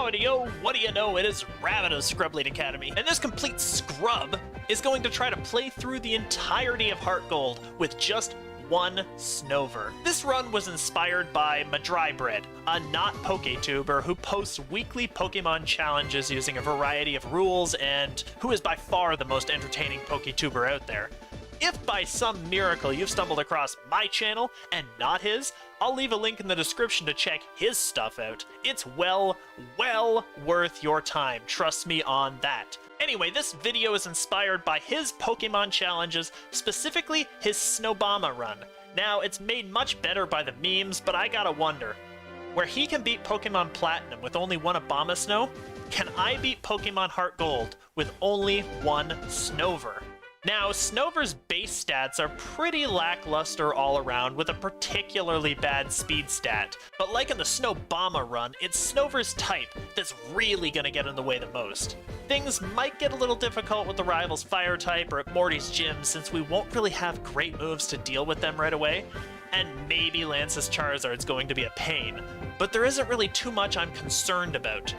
Howdy-o, what do you know, it is Rabbit of ScrubLeet Academy, and this complete scrub is going to try to play through the entirety of HeartGold with just one Snover. This run was inspired by Madrybread, a not PokeTuber who posts weekly Pokemon challenges using a variety of rules and who is by far the most entertaining PokeTuber out there. If by some miracle you've stumbled across my channel and not his, I'll leave a link in the description to check his stuff out. It's well worth your time, trust me on that. Anyway, this video is inspired by his Pokemon challenges, specifically his Snowbama run. Now, it's made much better by the memes, but I gotta wonder, where he can beat Pokemon Platinum with only one Obama Snow, can I beat Pokemon Heart Gold with only one Snover? Now, Snover's base stats are pretty lackluster all around, with a particularly bad speed stat. But like in the Snowbama run, it's Snover's type that's really gonna get in the way the most. Things might get a little difficult with the rival's fire type or at Morty's gym, since we won't really have great moves to deal with them right away, and maybe Lance's Charizard's going to be a pain. But there isn't really too much I'm concerned about.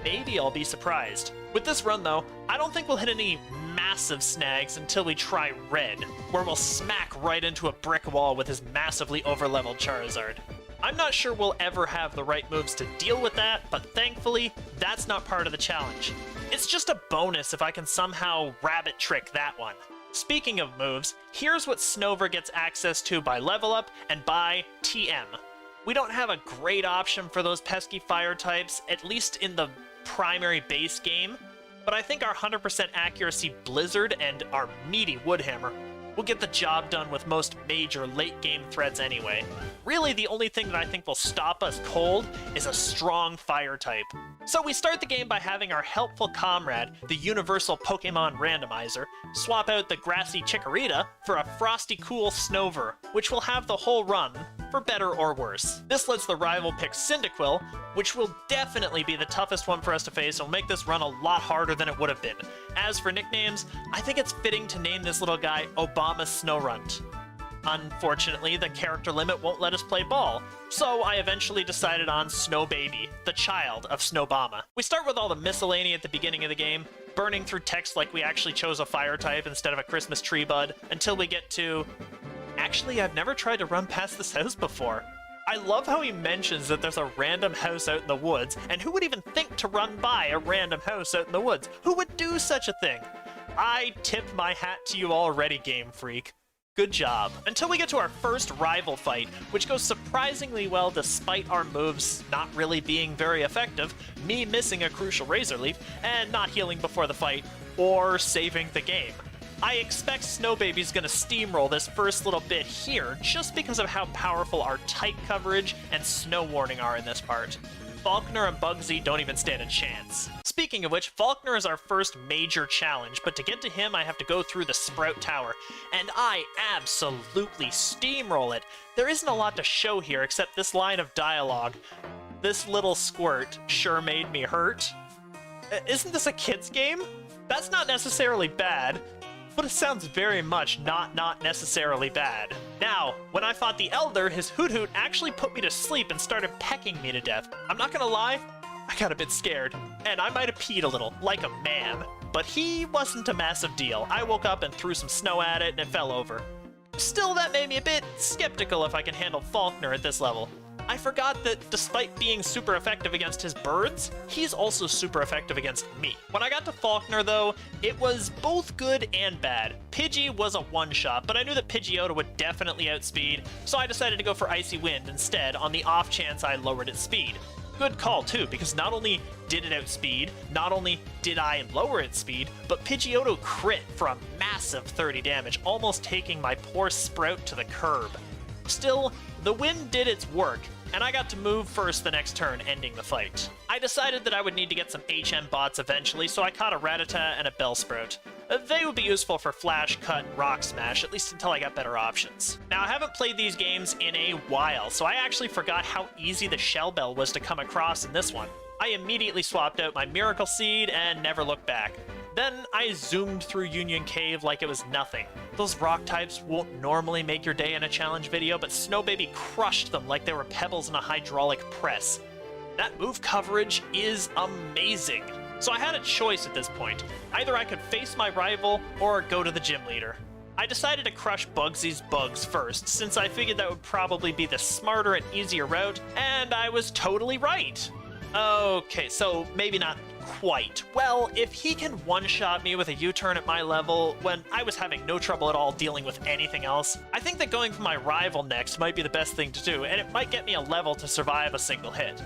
Maybe I'll be surprised. With this run though, I don't think we'll hit any massive snags until we try Red, where we'll smack right into a brick wall with his massively overleveled Charizard. I'm not sure we'll ever have the right moves to deal with that, but thankfully, that's not part of the challenge. It's just a bonus if I can somehow rabbit trick that one. Speaking of moves, here's what Snover gets access to by level up and by TM. We don't have a great option for those pesky fire types, at least in the primary base game, but I think our 100% accuracy Blizzard and our meaty Woodhammer will get the job done with most major late game threats anyway. Really, the only thing that I think will stop us cold is a strong fire type. So we start the game by having our helpful comrade, the Universal Pokemon Randomizer, swap out the grassy Chikorita for a frosty cool Snover, which will have the whole run, for better or worse. This lets the rival pick Cyndaquil, which will definitely be the toughest one for us to face and will make this run a lot harder than it would have been. As for nicknames, I think it's fitting to name this little guy Obama Snowrunt. Unfortunately, the character limit won't let us play ball, so I eventually decided on Snow Baby, the child of Snowbama. We start with all the miscellany at the beginning of the game, burning through text like we actually chose a fire type instead of a Christmas tree bud, until we get to... Actually, I've never tried to run past this house before. I love how he mentions that there's a random house out in the woods, and who would even think to run by a random house out in the woods? Who would do such a thing? I tip my hat to you already, Game Freak. Good job. Until we get to our first rival fight, which goes surprisingly well despite our moves not really being very effective, me missing a crucial Razor Leaf, and not healing before the fight, or saving the game. I expect Snow Baby's gonna steamroll this first little bit here, just because of how powerful our type coverage and Snow Warning are in this part. Falkner and Bugsy don't even stand a chance. Speaking of which, Falkner is our first major challenge, but to get to him I have to go through the Sprout Tower, and I absolutely steamroll it. There isn't a lot to show here except this line of dialogue. This little squirt sure made me hurt. Isn't this a kid's game? That's not necessarily bad, but it sounds very much not necessarily bad. Now, when I fought the Elder, his Hoot Hoot actually put me to sleep and started pecking me to death. I'm not gonna lie, I got a bit scared, and I might have peed a little, like a man. But he wasn't a massive deal. I woke up and threw some snow at it, and it fell over. Still, that made me a bit skeptical if I can handle Falkner at this level. I forgot that despite being super effective against his birds, he's also super effective against me. When I got to Falkner though, it was both good and bad. Pidgey was a one-shot, but I knew that Pidgeotto would definitely outspeed, so I decided to go for Icy Wind instead on the off chance I lowered its speed. Good call too, because not only did it outspeed, not only did I lower its speed, but Pidgeotto crit for a massive 30 damage, almost taking my poor Sprout to the curb. Still, the wind did its work, and I got to move first the next turn, ending the fight. I decided that I would need to get some HM bots eventually, so I caught a Rattata and a Bellsprout. They would be useful for Flash, Cut, and Rock Smash, at least until I got better options. Now, I haven't played these games in a while, so I actually forgot how easy the Shell Bell was to come across in this one. I immediately swapped out my Miracle Seed and never looked back. Then I zoomed through Union Cave like it was nothing. Those rock types won't normally make your day in a challenge video, but Snow Baby crushed them like they were pebbles in a hydraulic press. That move coverage is amazing. So I had a choice at this point. Either I could face my rival or go to the gym leader. I decided to crush Bugsy's bugs first, since I figured that would probably be the smarter and easier route, and I was totally right. Okay, so maybe not quite. Well, if he can one-shot me with a U-turn at my level when I was having no trouble at all dealing with anything else, I think that going for my rival next might be the best thing to do, and it might get me a level to survive a single hit.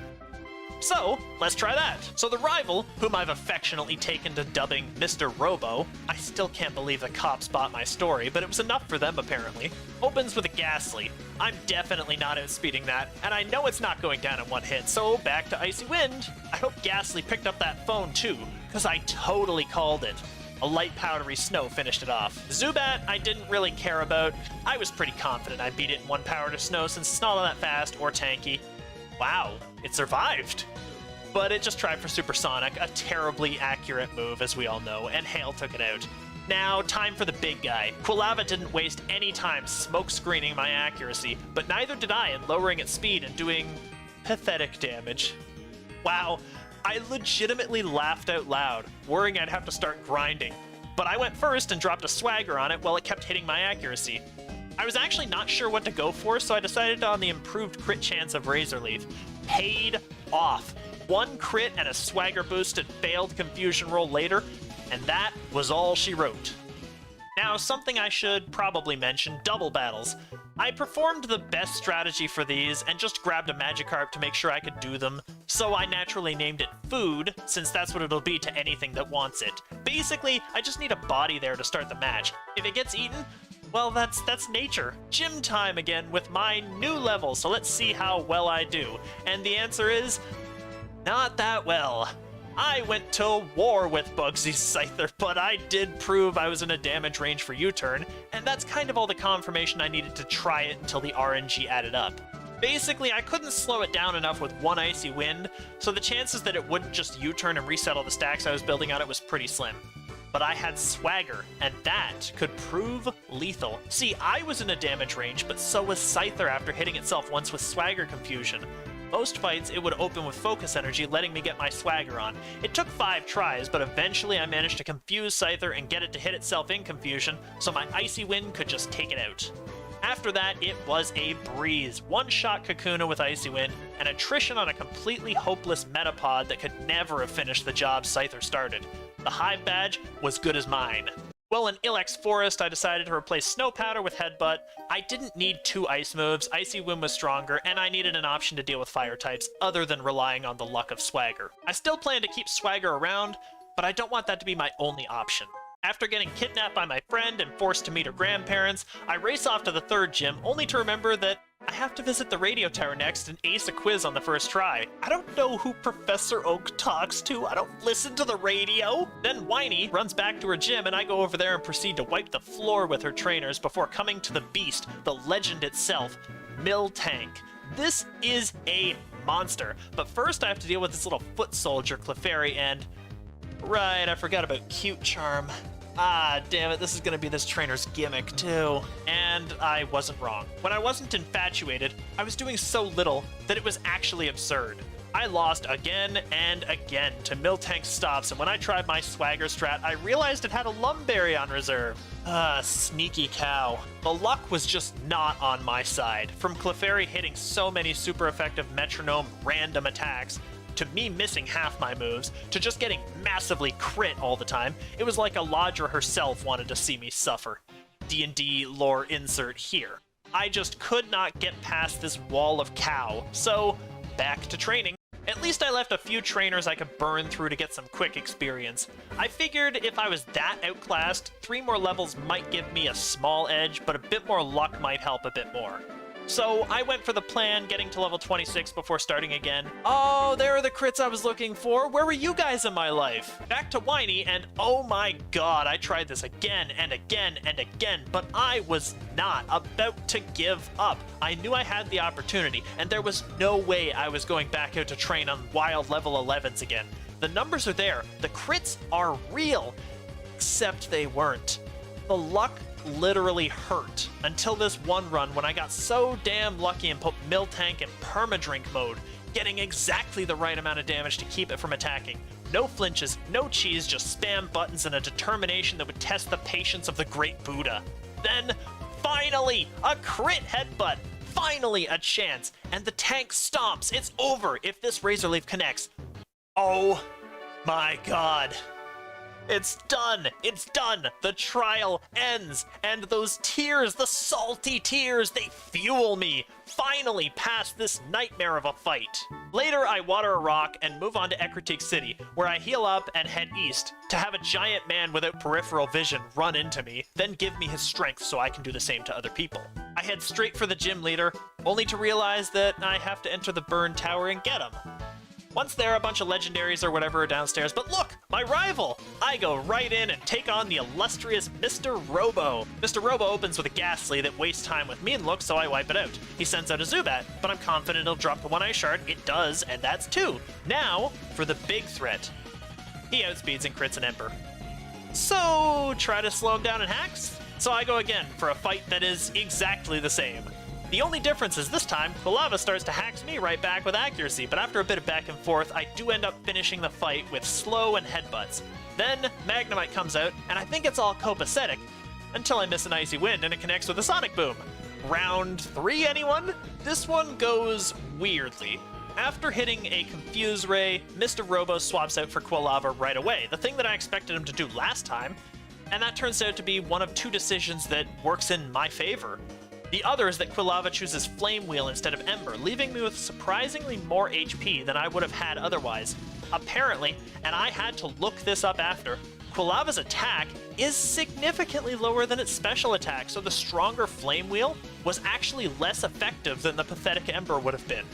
So, let's try that. So the rival, whom I've affectionately taken to dubbing Mr. Robo, I still can't believe the cops bought my story, but it was enough for them apparently, opens with a Ghastly. I'm definitely not outspeeding that, and I know it's not going down in one hit, so back to Icy Wind. I hope Ghastly picked up that phone too, because I totally called it. A light powdery snow finished it off. Zubat, I didn't really care about. I was pretty confident I beat it in one power to snow since it's not all that fast or tanky. Wow, it survived. But it just tried for Supersonic, a terribly accurate move, as we all know, and Hail took it out. Now, time for the big guy. Quilava didn't waste any time smoke screening my accuracy, but neither did I in lowering its speed and doing pathetic damage. Wow, I legitimately laughed out loud, worrying I'd have to start grinding. But I went first and dropped a Swagger on it while it kept hitting my accuracy. I was actually not sure what to go for, so I decided on the improved crit chance of Razor Leaf. Paid off. One crit and a Swagger boosted failed Confusion roll later, and that was all she wrote. Now, something I should probably mention, double battles. I performed the best strategy for these and just grabbed a Magikarp to make sure I could do them, so I naturally named it Food, since that's what it'll be to anything that wants it. Basically, I just need a body there to start the match. If it gets eaten, well, that's nature. Gym time again with my new level, so let's see how well I do. And the answer is, not that well. I went to war with Bugsy's Scyther, but I did prove I was in a damage range for U-turn, and that's kind of all the confirmation I needed to try it until the RNG added up. Basically, I couldn't slow it down enough with one Icy Wind, so the chances that it wouldn't just U-turn and reset all the stacks I was building on it was pretty slim. But I had Swagger, and that could prove lethal. See, I was in a damage range, but so was Scyther after hitting itself once with Swagger Confusion. Most fights, it would open with Focus Energy, letting me get my Swagger on. It took 5 tries, but eventually I managed to confuse Scyther and get it to hit itself in Confusion, so my Icy Wind could just take it out. After that, it was a breeze. One-shot Kakuna with Icy Wind, and attrition on a completely hopeless Metapod that could never have finished the job Scyther started. The Hive Badge was good as mine. Well, in Ilex Forest, I decided to replace Snow Powder with Headbutt. I didn't need 2 ice moves, Icy Wind was stronger, and I needed an option to deal with fire types other than relying on the luck of Swagger. I still plan to keep Swagger around, but I don't want that to be my only option. After getting kidnapped by my friend and forced to meet her grandparents, I race off to the 3rd gym, only to remember that I have to visit the radio tower next and ace a quiz on the first try. I don't know who Professor Oak talks to, I don't listen to the radio. Then Whiny runs back to her gym and I go over there and proceed to wipe the floor with her trainers before coming to the beast, the legend itself, Miltank. This is a monster, but first I have to deal with this little foot soldier, Clefairy, and... right, I forgot about Cute Charm. Ah, damn it, this is gonna be this trainer's gimmick, too. And I wasn't wrong. When I wasn't infatuated, I was doing so little that it was actually absurd. I lost again and again to Miltank stops, and when I tried my Swagger strat, I realized it had a Lumberry on reserve. Ah, sneaky cow. The luck was just not on my side. From Clefairy hitting so many super effective metronome random attacks, to me missing half my moves, to just getting massively crit all the time, it was like Eladra herself wanted to see me suffer. D&D lore insert here. I just could not get past this wall of cow, so back to training. At least I left a few trainers I could burn through to get some quick experience. I figured if I was that outclassed, 3 more levels might give me a small edge, but a bit more luck might help a bit more. So I went for the plan, getting to level 26 before starting again. Oh, there are the crits I was looking for. Where were you guys in my life? Back to Whiny, and oh my god, I tried this again and again and again, but I was not about to give up. I knew I had the opportunity, and there was no way I was going back out to train on wild level 11s again. The numbers are there. The crits are real. Except they weren't. The luck literally hurt until this one run when I got so damn lucky and put Miltank in permadrink mode, getting exactly the right amount of damage to keep it from attacking. No flinches, no cheese, just spam buttons and a determination that would test the patience of the Great Buddha. Then, finally, a crit headbutt! Finally a chance, and the tank stomps. It's over if this Razor Leaf connects. Oh my god. It's done! It's done! The trial ends! And those tears, the salty tears, they fuel me! Finally past this nightmare of a fight. Later, I water a rock and move on to Ekritik City, where I heal up and head east to have a giant man without peripheral vision run into me, then give me his strength so I can do the same to other people. I head straight for the gym leader, only to realize that I have to enter the burn tower and get him. Once there, a bunch of legendaries or whatever are downstairs, but look, my rival! I go right in and take on the illustrious Mr. Robo. Mr. Robo opens with a Ghastly that wastes time with mean looks, so I wipe it out. He sends out a Zubat, but I'm confident it'll drop the One-Eye Shard. It does, and that's 2. Now, for the big threat. He outspeeds and crits an Ember. So, try to slow him down and hacks? So I go again for a fight that is exactly the same. The only difference is this time, Quilava starts to hacks me right back with accuracy, but after a bit of back and forth, I do end up finishing the fight with slow and headbutts. Then, Magnemite comes out, and I think it's all copacetic, until I miss an Icy Wind and it connects with a Sonic Boom. Round 3, anyone? This one goes weirdly. After hitting a Confuse Ray, Mr. Robo swaps out for Quilava right away, the thing that I expected him to do last time, and that turns out to be one of 2 decisions that works in my favor. The other is that Quilava chooses Flame Wheel instead of Ember, leaving me with surprisingly more HP than I would have had otherwise. Apparently, and I had to look this up after, Quilava's attack is significantly lower than its special attack, so the stronger Flame Wheel was actually less effective than the pathetic Ember would have been.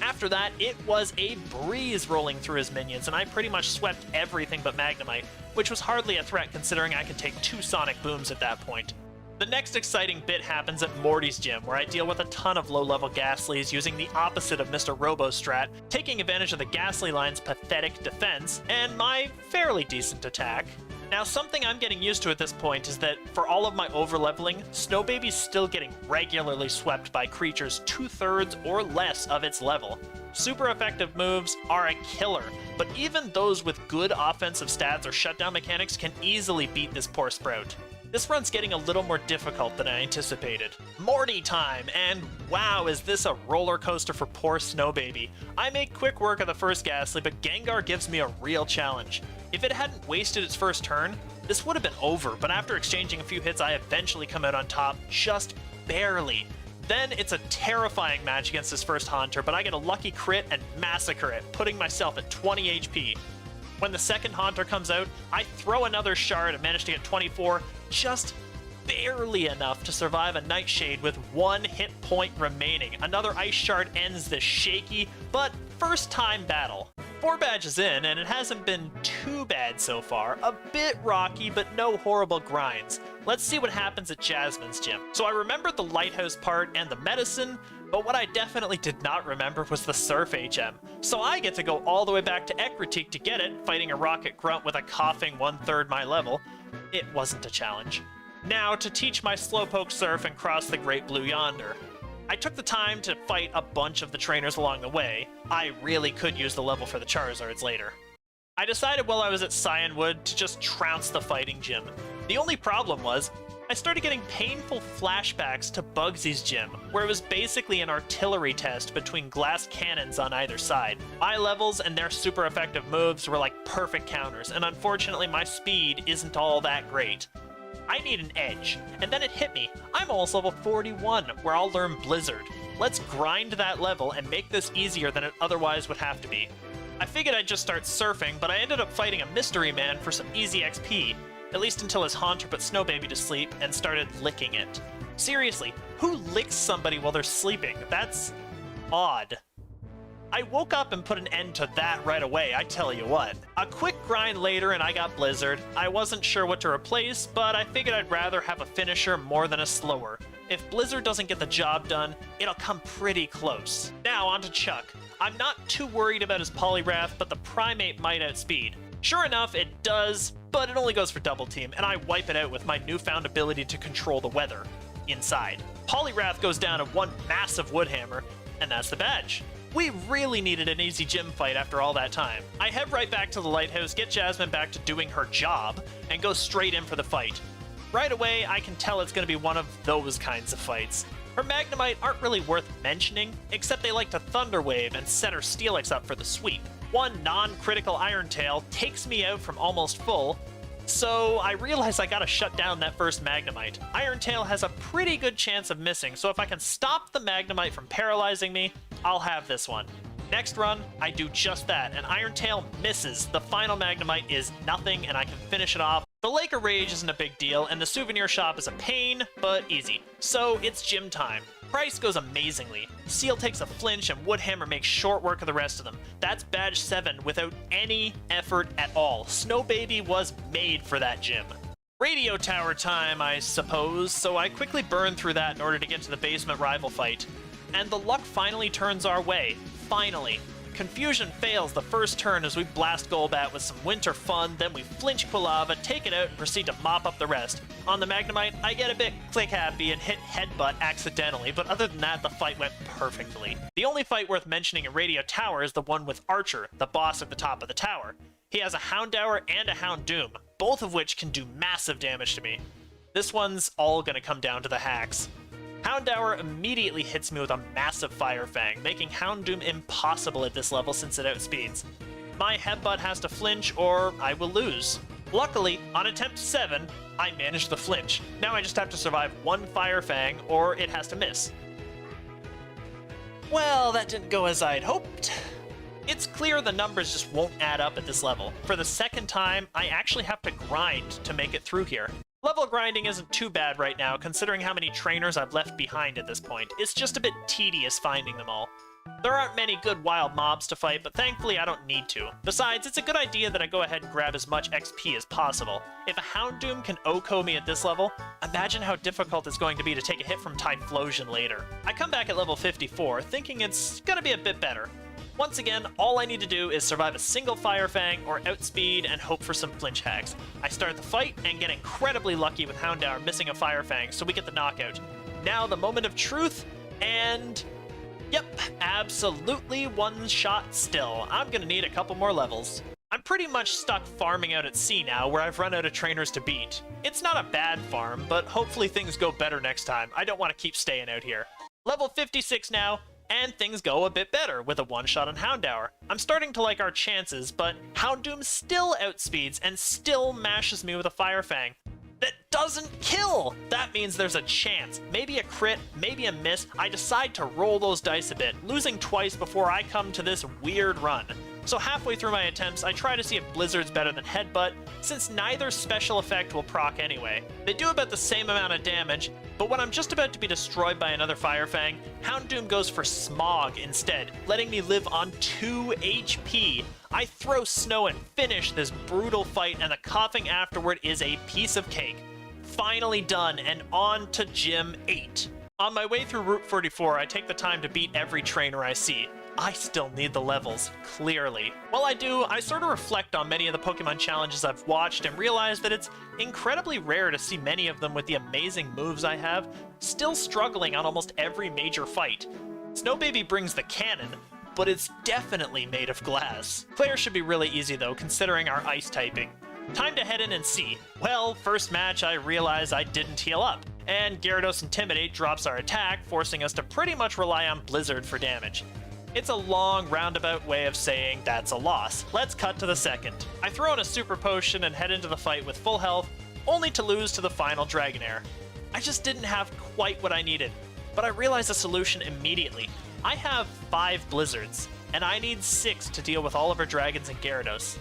After that, it was a breeze rolling through his minions, and I pretty much swept everything but Magnemite, which was hardly a threat considering I could take 2 Sonic Booms at that point. The next exciting bit happens at Morty's gym, where I deal with a ton of low-level Ghastlies using the opposite of Mr. Robo's strat, taking advantage of the Ghastly line's pathetic defense and my fairly decent attack. Now, something I'm getting used to at this point is that for all of my over-leveling, Snowbaby's still getting regularly swept by creatures 2/3 or less of its level. Super effective moves are a killer, but even those with good offensive stats or shutdown mechanics can easily beat this poor Sprout. This run's getting a little more difficult than I anticipated. Morty time, and wow, is this a roller coaster for poor Snowbaby. I make quick work of the first Ghastly, but Gengar gives me a real challenge. If it hadn't wasted its first turn, this would have been over, but after exchanging a few hits, I eventually come out on top, just barely. Then it's a terrifying match against this first Haunter, but I get a lucky crit and massacre it, putting myself at 20 HP. When the second Haunter comes out, I throw another shard and manage to get 24, just barely enough to survive a Nightshade with 1 hit point remaining. Another Ice Shard ends this shaky, but first-time battle. 4 badges in, and it hasn't been too bad so far. A bit rocky, but no horrible grinds. Let's see what happens at Jasmine's gym. So I remembered the Lighthouse part and the medicine, but what I definitely did not remember was the Surf HM. So I get to go all the way back to Ekritik to get it, fighting a Rocket Grunt with a coughing 1/3 my level. It wasn't a challenge. Now, to teach my Slowpoke Surf and cross the Great Blue yonder. I took the time to fight a bunch of the trainers along the way. I really could use the level for the Charizards later. I decided while I was at Cyanwood to just trounce the fighting gym. The only problem was, I started getting painful flashbacks to Bugsy's gym, where it was basically an artillery test between glass cannons on either side. My levels and their super effective moves were like perfect counters, and unfortunately my speed isn't all that great. I need an edge, and then it hit me. I'm almost level 41, where I'll learn Blizzard. Let's grind that level and make this easier than it otherwise would have to be. I figured I'd just start surfing, but I ended up fighting a Mystery Man for some easy XP, at least until his Haunter put Snowbaby to sleep and started licking it. Seriously, who licks somebody while they're sleeping? That's odd. I woke up and put an end to that right away, I tell you what. A quick grind later and I got Blizzard. I wasn't sure what to replace, but I figured I'd rather have a finisher more than a slower. If Blizzard doesn't get the job done, it'll come pretty close. Now on to Chuck. I'm not too worried about his Poliwrath, but the Primate might outspeed. Sure enough, it does, but it only goes for Double Team, and I wipe it out with my newfound ability to control the weather inside. Poliwrath goes down to 1 massive Woodhammer, and that's the badge. We really needed an easy gym fight after all that time. I head right back to the lighthouse, get Jasmine back to doing her job, and go straight in for the fight. Right away, I can tell it's going to be one of those kinds of fights. Her Magnemite aren't really worth mentioning, except they like to Thunder Wave and set her Steelix up for the sweep. One non-critical Iron Tail takes me out from almost full, so I realize I gotta shut down that first Magnemite. Iron Tail has a pretty good chance of missing, so if I can stop the Magnemite from paralyzing me, I'll have this one. Next run, I do just that, and Iron Tail misses. The final Magnemite is nothing, and I can finish it off. The Lake of Rage isn't a big deal, and the souvenir shop is a pain, but easy. So it's gym time. Price goes amazingly. Seal takes a flinch, and Woodhammer makes short work of the rest of them. That's badge 7 without any effort at all. Snow Baby was made for that gym. Radio Tower time, I suppose, so I quickly burn through that in order to get to the basement rival fight. And the luck finally turns our way. Finally. Confusion fails the first turn as we blast Golbat with some winter fun, then we flinch Quilava, take it out, and proceed to mop up the rest. On the Magnemite, I get a bit click-happy and hit Headbutt accidentally, but other than that, the fight went perfectly. The only fight worth mentioning in Radio Tower is the one with Archer, the boss at the top of the tower. He has a Houndour and a Houndoom, both of which can do massive damage to me. This one's all gonna come down to the hacks. Houndour immediately hits me with a massive Fire Fang, making Houndoom impossible at this level since it outspeeds. My Headbutt has to flinch or I will lose. Luckily, on attempt 7, I managed the flinch. Now I just have to survive one Fire Fang or it has to miss. Well, that didn't go as I'd hoped. It's clear the numbers just won't add up at this level. For the second time, I actually have to grind to make it through here. Level grinding isn't too bad right now, considering how many trainers I've left behind at this point. It's just a bit tedious finding them all. There aren't many good wild mobs to fight, but thankfully I don't need to. Besides, it's a good idea that I go ahead and grab as much XP as possible. If a Houndoom can OHKO me at this level, imagine how difficult it's going to be to take a hit from Typhlosion later. I come back at level 54, thinking it's gonna be a bit better. Once again, all I need to do is survive a single Fire Fang or outspeed and hope for some flinch hacks. I start the fight and get incredibly lucky with Houndour missing a Fire Fang, so we get the knockout. Now the moment of truth, and yep, absolutely one shot still. I'm gonna need a couple more levels. I'm pretty much stuck farming out at sea now, where I've run out of trainers to beat. It's not a bad farm, but hopefully things go better next time. I don't want to keep staying out here. Level 56 now, and things go a bit better with a one-shot on Houndour. I'm starting to like our chances, but Houndoom still outspeeds and still mashes me with a Fire Fang. That doesn't kill! That means there's a chance. Maybe a crit, maybe a miss. I decide to roll those dice a bit, losing twice before I come to this weird run. So halfway through my attempts, I try to see if Blizzard's better than Headbutt, since neither special effect will proc anyway. They do about the same amount of damage, but when I'm just about to be destroyed by another Fire Fang, Houndoom goes for Smog instead, letting me live on 2 HP. I throw snow and finish this brutal fight, and the coughing afterward is a piece of cake. Finally done, and on to Gym 8. On my way through Route 44, I take the time to beat every trainer I see. I still need the levels, clearly. While I do, I sort of reflect on many of the Pokemon challenges I've watched and realize that it's incredibly rare to see many of them with the amazing moves I have still struggling on almost every major fight. Snow Baby brings the cannon, but it's definitely made of glass. Claire should be really easy though, considering our ice typing. Time to head in and see. Well, first match I realize I didn't heal up, and Gyarados Intimidate drops our attack, forcing us to pretty much rely on Blizzard for damage. It's a long, roundabout way of saying that's a loss. Let's cut to the second. I throw in a Super Potion and head into the fight with full health, only to lose to the final Dragonair. I just didn't have quite what I needed, but I realized a solution immediately. I have 5 Blizzards, and I need 6 to deal with all of our Dragons and Gyarados.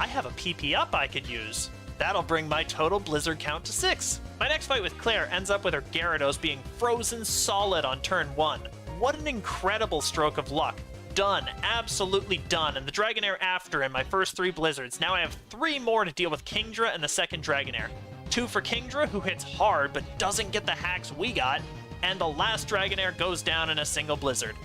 I have a PP up I could use. That'll bring my total Blizzard count to 6. My next fight with Claire ends up with her Gyarados being frozen solid on turn 1. What an incredible stroke of luck. Done. Absolutely done. And the Dragonair after in my first 3 Blizzards. Now I have 3 more to deal with Kingdra and the second Dragonair. 2 for Kingdra, who hits hard but doesn't get the hacks we got. And the last Dragonair goes down in a single Blizzard.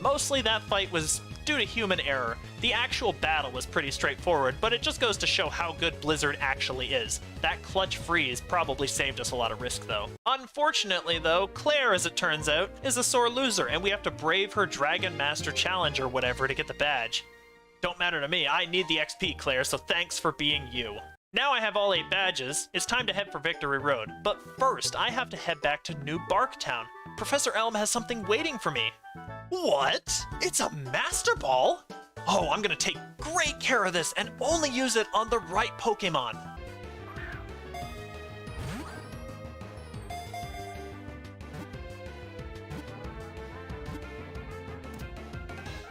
Mostly that fight was due to human error. The actual battle was pretty straightforward, but it just goes to show how good Blizzard actually is. That clutch freeze probably saved us a lot of risk though. Unfortunately though, Claire, as it turns out, is a sore loser, and we have to brave her Dragon Master Challenge or whatever to get the badge. Don't matter to me, I need the XP, Claire, so thanks for being you. Now I have all 8 badges, it's time to head for Victory Road. But first, I have to head back to New Barktown. Professor Elm has something waiting for me. What? It's a Master Ball? Oh, I'm gonna take great care of this and only use it on the right Pokemon.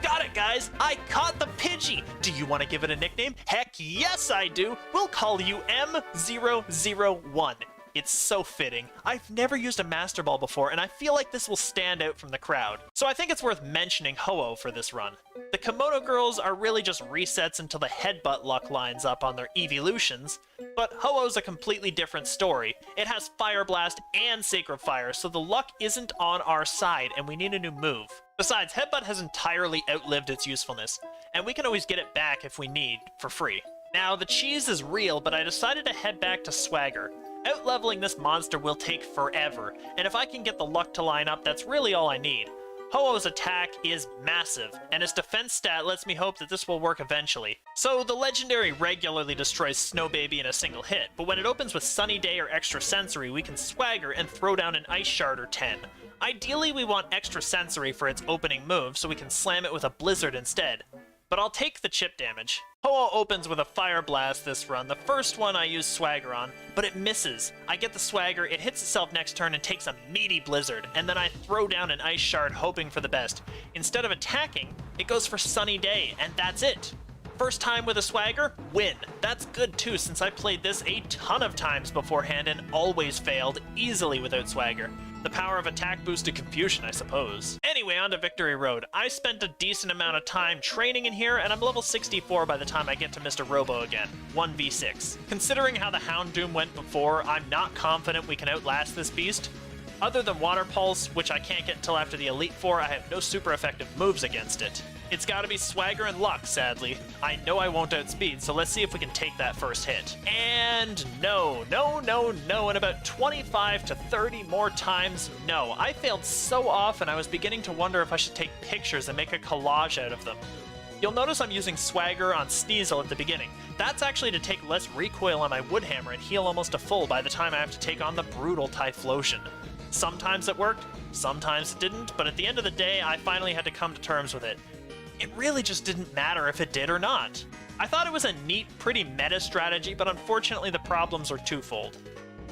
Got it, guys! I caught the Pidgey! Do you want to give it a nickname? Heck yes, I do! We'll call you M001. It's so fitting. I've never used a Master Ball before, and I feel like this will stand out from the crowd. So I think it's worth mentioning Ho-Oh for this run. The Komodo girls are really just resets until the Headbutt luck lines up on their evolutions, but Ho-Oh's a completely different story. It has Fire Blast and Sacred Fire, so the luck isn't on our side, and we need a new move. Besides, Headbutt has entirely outlived its usefulness, and we can always get it back if we need, for free. Now, the cheese is real, but I decided to head back to Swagger. Out-leveling this monster will take forever, and if I can get the luck to line up, that's really all I need. Ho-Oh's attack is massive, and his defense stat lets me hope that this will work eventually. So the legendary regularly destroys Snow Baby in a single hit, but when it opens with Sunny Day or Extra Sensory, we can Swagger and throw down an Ice Shard or 10. Ideally, we want Extra Sensory for its opening move, so we can slam it with a Blizzard instead. But I'll take the chip damage. Ho-Oh opens with a Fire Blast this run, the first one I use Swagger on, but it misses. I get the Swagger, it hits itself next turn and takes a meaty Blizzard, and then I throw down an Ice Shard hoping for the best. Instead of attacking, it goes for Sunny Day, and that's it. First time with a Swagger, win. That's good too, since I played this a ton of times beforehand and always failed easily without Swagger. The power of attack boosted confusion, I suppose. Anyway, on to Victory Road. I spent a decent amount of time training in here, and I'm level 64 by the time I get to Mr. Robo again. 1v6. Considering how the Houndoom went before, I'm not confident we can outlast this beast. Other than Water Pulse, which I can't get until after the Elite Four, I have no super effective moves against it. It's gotta be Swagger and Luck, sadly. I know I won't outspeed, so let's see if we can take that first hit. And no, and about 25 to 30 more times, no. I failed so often I was beginning to wonder if I should take pictures and make a collage out of them. You'll notice I'm using Swagger on Sneasel at the beginning. That's actually to take less recoil on my Woodhammer and heal almost to full by the time I have to take on the brutal Typhlosion. Sometimes it worked, sometimes it didn't, but at the end of the day, I finally had to come to terms with it. It really just didn't matter if it did or not. I thought it was a neat, pretty meta strategy, but unfortunately the problems are twofold.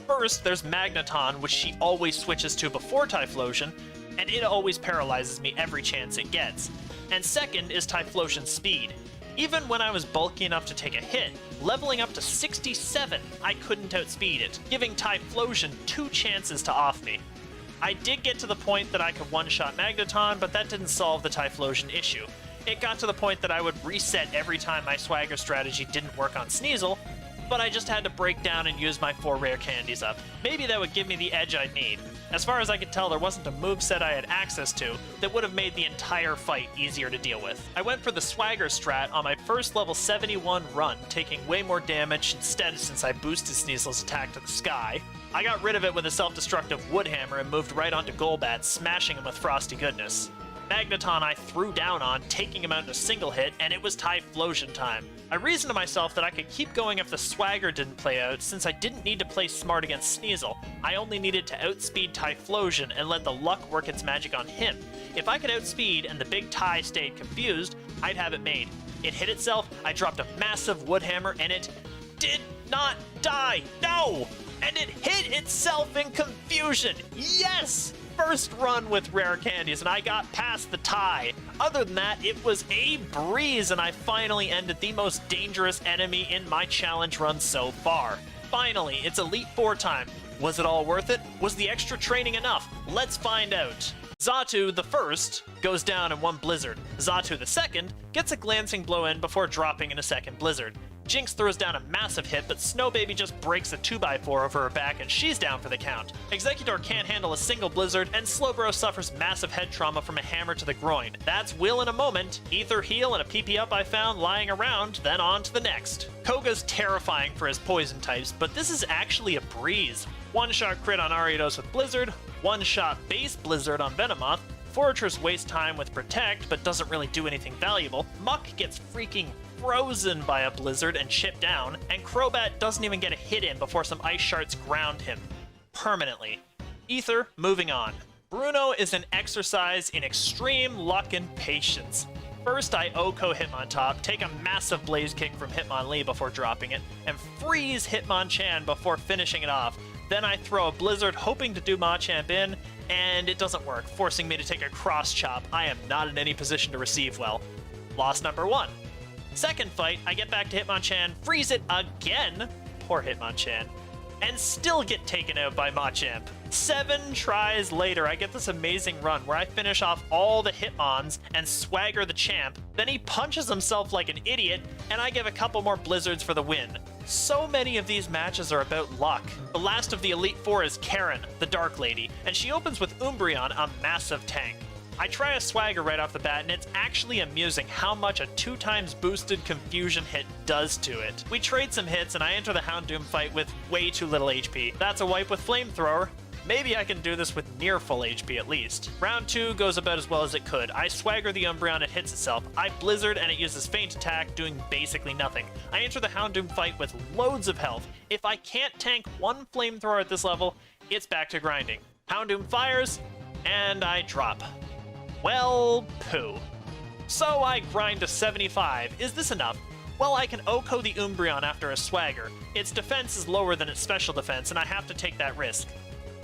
First, there's Magneton, which she always switches to before Typhlosion, and it always paralyzes me every chance it gets. And second is Typhlosion's speed. Even when I was bulky enough to take a hit, leveling up to 67, I couldn't outspeed it, giving Typhlosion 2 chances to off me. I did get to the point that I could one-shot Magneton, but that didn't solve the Typhlosion issue. It got to the point that I would reset every time my Swagger strategy didn't work on Sneasel, but I just had to break down and use my 4 rare candies up. Maybe that would give me the edge I'd need. As far as I could tell, there wasn't a moveset I had access to that would have made the entire fight easier to deal with. I went for the Swagger strat on my first level 71 run, taking way more damage instead since I boosted Sneasel's attack to the sky. I got rid of it with a self-destructive Woodhammer and moved right onto Golbat, smashing him with Frosty Goodness. Magneton I threw down on, taking him out in a single hit, and it was Typhlosion time. I reasoned to myself that I could keep going if the Swagger didn't play out, since I didn't need to play smart against Sneasel. I only needed to outspeed Typhlosion and let the luck work its magic on him. If I could outspeed and the big Ty stayed confused, I'd have it made. It hit itself, I dropped a massive Woodhammer, and it did not die! No! And it hit itself in confusion! Yes! First run with rare candies, and I got past the tie. Other than that, it was a breeze, and I finally ended the most dangerous enemy in my challenge run so far. Finally, it's Elite Four time. Was it all worth it? Was the extra training enough? Let's find out. Xatu, the first, goes down in one Blizzard. Xatu, the second, gets a glancing blow in before dropping in a second Blizzard. Jinx throws down a massive hit, but Snow Baby just breaks a 2x4 over her back and she's down for the count. Executor can't handle a single blizzard, and Slowbro suffers massive head trauma from a hammer to the groin. That's Will in a moment. Ether heal and a PP up I found lying around, then on to the next. Koga's terrifying for his poison types, but this is actually a breeze. One-shot crit on Ariados with Blizzard, one-shot base Blizzard on Venomoth, Fortress wastes time with Protect, but doesn't really do anything valuable. Muck gets freaking frozen by a Blizzard and chipped down, and Crobat doesn't even get a hit in before some Ice Shards ground him. Permanently. Ether, moving on. Bruno is an exercise in extreme luck and patience. First, I OHKO Hitmontop, take a massive Blaze Kick from Hitmonlee before dropping it, and freeze Hitmonchan before finishing it off. Then I throw a Blizzard hoping to do Machamp in, and it doesn't work, forcing me to take a Cross Chop. I am not in any position to receive well. Loss number 1. Second fight, I get back to Hitmonchan, freeze it again, poor Hitmonchan, and still get taken out by Machamp. 7 tries later, I get this amazing run where I finish off all the Hitmons and swagger the champ. Then he punches himself like an idiot, and I give a couple more Blizzards for the win. So many of these matches are about luck. The last of the Elite Four is Karen, the Dark Lady, and she opens with Umbreon, a massive tank. I try a swagger right off the bat, and it's actually amusing how much a 2x boosted Confusion hit does to it. We trade some hits, and I enter the Houndoom fight with way too little HP. That's a wipe with Flamethrower. Maybe I can do this with near full HP at least. Round 2 goes about as well as it could. I swagger the Umbreon, it hits itself. I Blizzard and it uses Feint Attack, doing basically nothing. I enter the Houndoom fight with loads of health. If I can't tank one Flamethrower at this level, it's back to grinding. Houndoom fires, and I drop. Well, poo. So I grind to 75. Is this enough? Well, I can OHKO the Umbreon after a swagger. Its defense is lower than its special defense, and I have to take that risk.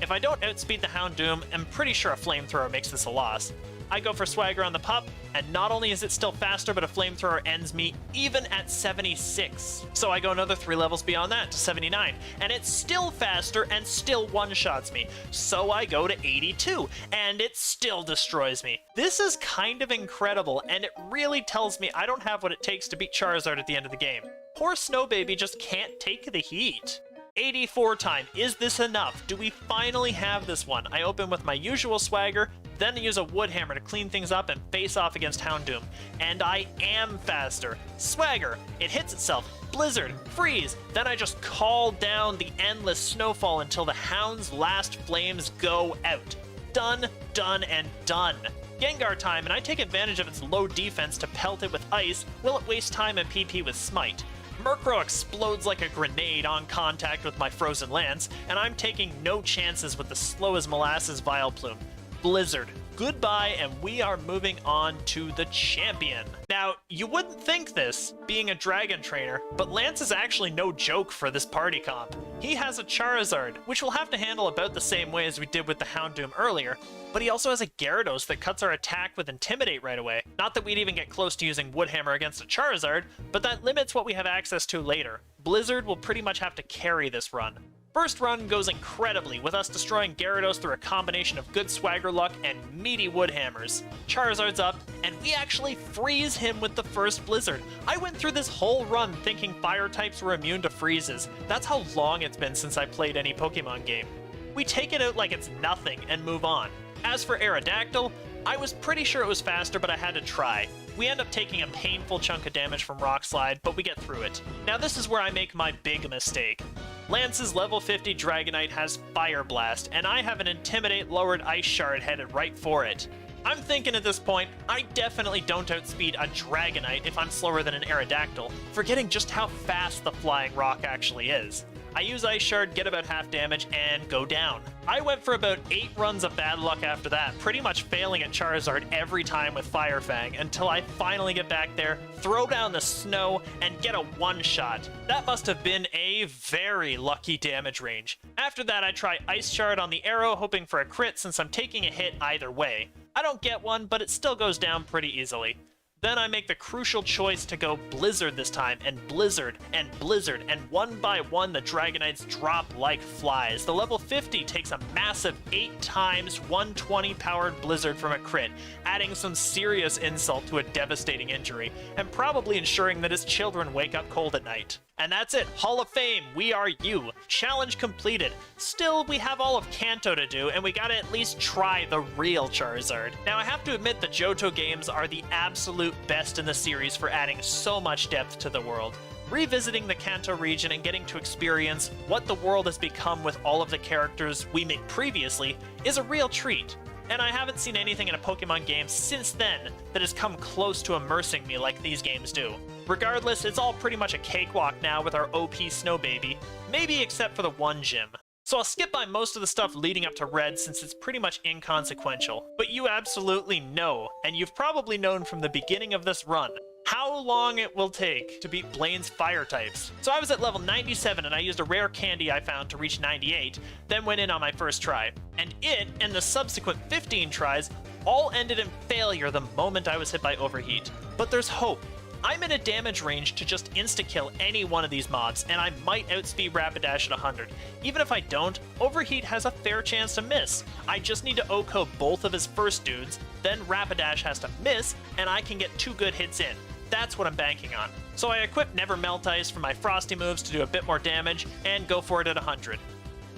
If I don't outspeed the Houndoom, I'm pretty sure a Flamethrower makes this a loss. I go for Swagger on the pup, and not only is it still faster, but a Flamethrower ends me even at 76. So I go another 3 levels beyond that to 79, and it's still faster and still one-shots me. So I go to 82, and it still destroys me. This is kind of incredible, and it really tells me I don't have what it takes to beat Charizard at the end of the game. Poor Snow Baby just can't take the heat. 84 time. Is this enough? Do we finally have this one? I open with my usual swagger, then use a wood hammer to clean things up and face off against Houndoom. And I am faster. Swagger. It hits itself. Blizzard. Freeze. Then I just call down the endless snowfall until the Hound's last flames go out. Done, done, and done. Gengar time, and I take advantage of its low defense to pelt it with ice. Will it waste time and PP with Smite? Murkrow explodes like a grenade on contact with my Frozen Lance, and I'm taking no chances with the slow as molasses Vileplume. Blizzard. Goodbye, and we are moving on to the champion. Now, you wouldn't think this, being a Dragon Trainer, but Lance is actually no joke for this party comp. He has a Charizard, which we'll have to handle about the same way as we did with the Houndoom earlier, but he also has a Gyarados that cuts our attack with Intimidate right away. Not that we'd even get close to using Woodhammer against a Charizard, but that limits what we have access to later. Blizzard will pretty much have to carry this run. First run goes incredibly, with us destroying Gyarados through a combination of good swagger luck and meaty wood hammers. Charizard's up, and we actually freeze him with the first Blizzard. I went through this whole run thinking fire types were immune to freezes. That's how long it's been since I played any Pokemon game. We take it out like it's nothing and move on. As for Aerodactyl, I was pretty sure it was faster, but I had to try. We end up taking a painful chunk of damage from Rock Slide, but we get through it. Now this is where I make my big mistake. Lance's level 50 Dragonite has Fire Blast, and I have an Intimidate lowered Ice Shard headed right for it. I'm thinking at this point, I definitely don't outspeed a Dragonite if I'm slower than an Aerodactyl, forgetting just how fast the Flying Rock actually is. I use Ice Shard, get about half damage, and go down. I went for about 8 runs of bad luck after that, pretty much failing at Charizard every time with Fire Fang, until I finally get back there, throw down the snow, and get a one-shot. That must have been a very lucky damage range. After that, I try Ice Shard on the arrow, hoping for a crit since I'm taking a hit either way. I don't get one, but it still goes down pretty easily. Then I make the crucial choice to go Blizzard this time, and Blizzard, and Blizzard, and one by one the Dragonites drop like flies. The level 50 takes a massive 8 times 120 powered Blizzard from a crit, adding some serious insult to a devastating injury, and probably ensuring that his children wake up cold at night. And that's it, Hall of Fame, we are you. Challenge completed. Still, we have all of Kanto to do, and we gotta at least try the real Charizard. Now, I have to admit the Johto games are the absolute best in the series for adding so much depth to the world. Revisiting the Kanto region and getting to experience what the world has become with all of the characters we met previously is a real treat. And I haven't seen anything in a Pokemon game since then that has come close to immersing me like these games do. Regardless, it's all pretty much a cakewalk now with our OP Snow Baby, maybe except for the one gym. So I'll skip by most of the stuff leading up to Red since it's pretty much inconsequential. But you absolutely know, and you've probably known from the beginning of this run, how long it will take to beat Blaine's fire types. So I was at level 97 and I used a rare candy I found to reach 98, then went in on my first try. And it, and the subsequent 15 tries, all ended in failure the moment I was hit by Overheat. But there's hope. I'm in a damage range to just insta-kill any one of these mobs, and I might outspeed Rapidash at 100. Even if I don't, Overheat has a fair chance to miss. I just need to OHKO both of his first dudes, then Rapidash has to miss, and I can get 2 good hits in. That's what I'm banking on. So I equip Never Melt Ice for my Frosty moves to do a bit more damage, and go for it at 100.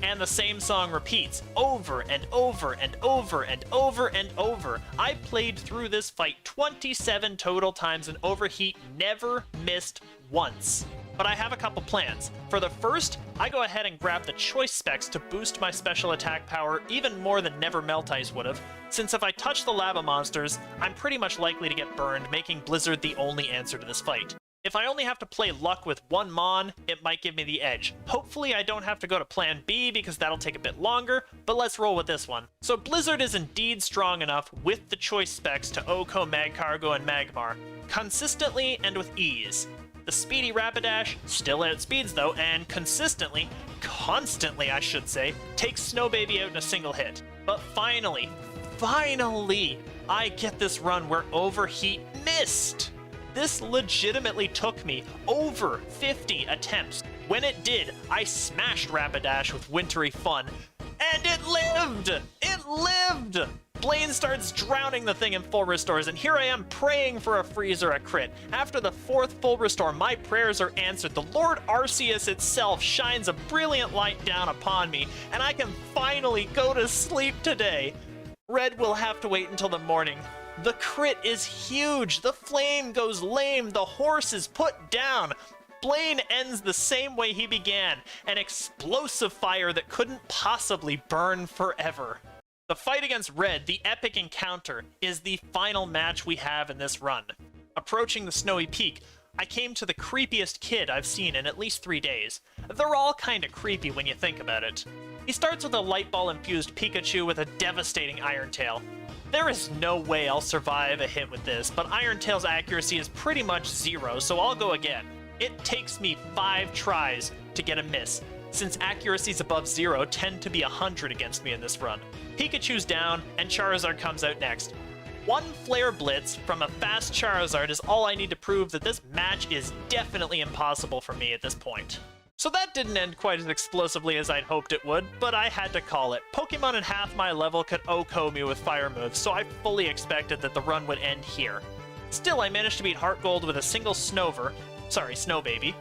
And the same song repeats over and over and over and over and over. I played through this fight 27 total times and Overheat never missed once. But I have a couple plans. For the first, I go ahead and grab the choice specs to boost my special attack power even more than Never Melt Ice would have, since if I touch the lava monsters, I'm pretty much likely to get burned, making Blizzard the only answer to this fight. If I only have to play luck with one Mon, it might give me the edge. Hopefully I don't have to go to plan B because that'll take a bit longer, but let's roll with this one. So Blizzard is indeed strong enough with the choice specs to OHKO Magcargo and Magmar, consistently and with ease. The speedy Rapidash still outspeeds though, and consistently, constantly I should say, takes Snow Baby out in a single hit. But finally, I get this run where Overheat missed! This legitimately took me over 50 attempts. When it did, I smashed Rapidash with Wintry Fun, and it lived! It lived! Blaine starts drowning the thing in full restores, and here I am praying for a freeze or a crit. After the 4th full restore, my prayers are answered. The Lord Arceus itself shines a brilliant light down upon me, and I can finally go to sleep today. Red will have to wait until the morning. The crit is huge, the flame goes lame, the horse is put down. Blaine ends the same way he began, an explosive fire that couldn't possibly burn forever. The fight against Red, the epic encounter, is the final match we have in this run. Approaching the snowy peak, I came to the creepiest kid I've seen in at least 3 days. They're all kinda creepy when you think about it. He starts with a light ball infused Pikachu with a devastating Iron Tail. There is no way I'll survive a hit with this, but Iron Tail's accuracy is pretty much 0, so I'll go again. It takes me 5 tries to get a miss, since accuracies above 0 tend to be 100 against me in this run. Pikachu's down, and Charizard comes out next. One Flare Blitz from a fast Charizard is all I need to prove that this match is definitely impossible for me at this point. So that didn't end quite as explosively as I'd hoped it would, but I had to call it. Pokemon in half my level could OHKO me with fire moves, so I fully expected that the run would end here. Still, I managed to beat HeartGold with a single Snow Baby,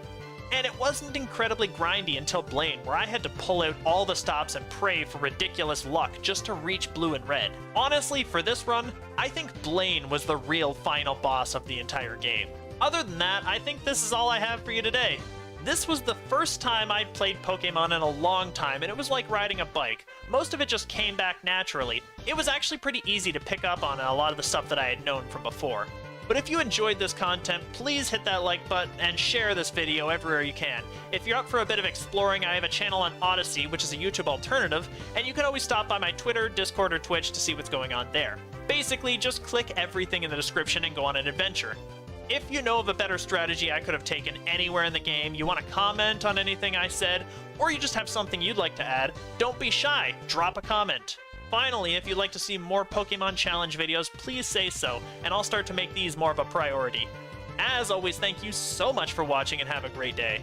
and it wasn't incredibly grindy until Blaine, where I had to pull out all the stops and pray for ridiculous luck just to reach Blue and Red. Honestly, for this run, I think Blaine was the real final boss of the entire game. Other than that, I think this is all I have for you today. This was the first time I'd played Pokemon in a long time, and it was like riding a bike. Most of it just came back naturally. It was actually pretty easy to pick up on a lot of the stuff that I had known from before. But if you enjoyed this content, please hit that like button and share this video everywhere you can. If you're up for a bit of exploring, I have a channel on Odyssey, which is a YouTube alternative, and you can always stop by my Twitter, Discord, or Twitch to see what's going on there. Basically, just click everything in the description and go on an adventure. If you know of a better strategy I could have taken anywhere in the game, you want to comment on anything I said, or you just have something you'd like to add, don't be shy, drop a comment. Finally, if you'd like to see more Pokemon Challenge videos, please say so, and I'll start to make these more of a priority. As always, thank you so much for watching and have a great day.